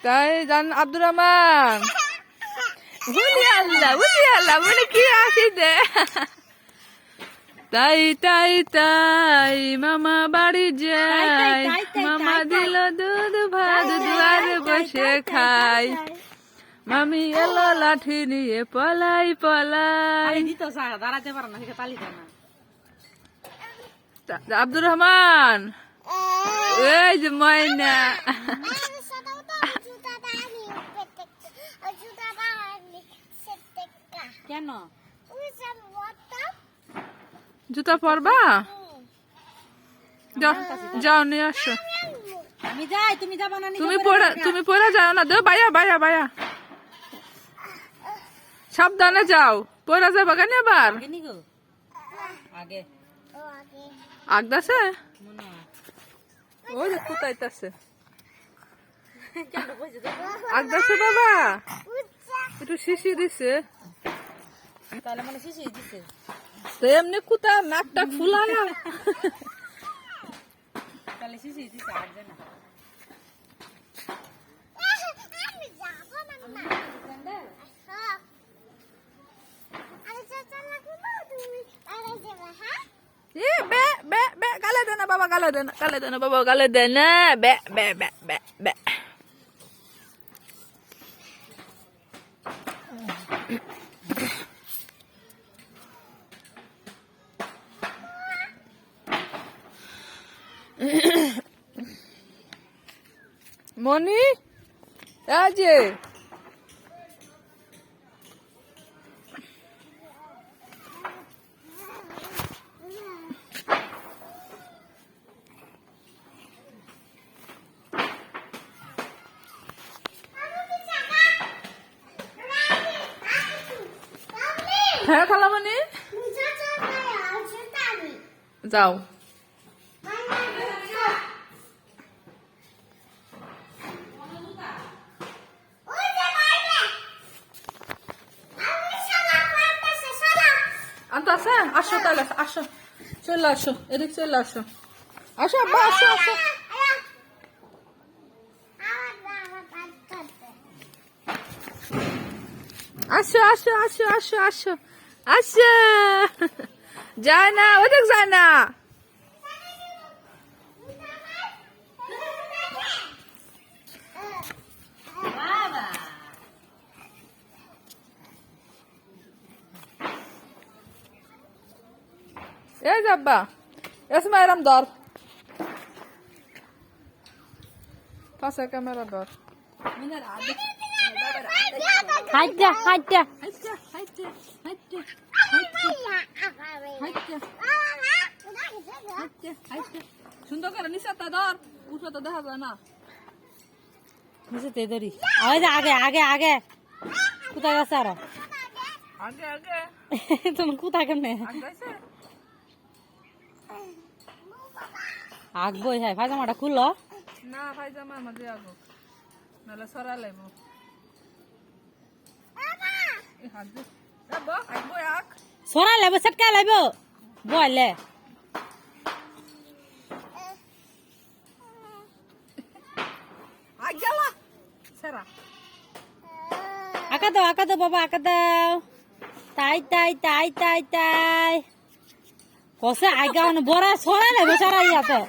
তাই জান আব্দুর রহমান বুঝি আল্লাহ মানে কি আসি দে তাই তাই তাই মামা বাড়ি যায় মামা দিল দুধ ভাত দুয়ারে বসে খাই মামি এলো লাঠি নিয়ে পলাই পলাই দাঁড়াতে পারো না তালি দেয় না। আব্দুর রহমান এই যে ময়না কেন জুতা পরবা যাও নিয়ে আসো আমি যাই তুমি যাবা না তুমি পরে যাও না দে বায়া বায়া বায়া সাবধানে যাও পরে যাবা কেন এবার আগে আগদাছে ওই যে কোথাইতাছে আগদাছে বাবা একটু শিশি দিছে তাহলে মানে শিশি দিছে তো এমনি কোথা নাকটা ফুলানো তাহলে শিশি দিছে আর জানা গালে দেনা বাবা গালে দেনা বাবা গালে দেনা বে বে বে বে বে মনি আজে হ্যাঁ খালামণি যাও আনতে আছে আসো তাহলে আসো চলে আসো এদিক চলে আসো আসো আব্বা আসো আসো আসো আসো আসো আসো আসো আসো যায় না ওদিক যায় না এই যাব্বা এসমা এরম ধর পাশে ক্যামেরা ধর হাইটা হাইটা সুন্দর করে নিচে ধর উঠে তো দেখা যায় না নিচে ধরি আগে আগে আগে কোথায় গেছে আরো আগে আগে তোমার কোথায় কেমনে আগবই হ্যাঁ পায়জামাটা খুললো না পায়জামা মাঝে আগো নাহলে সরা লাইব সরা লাইব সেটকা লাইব বলে আঁকা দাও বাবা আঁকা দাও তাই তাই তাই তাই তাই কষে আগা বড়া সরা লাইব সারা ইয়াতে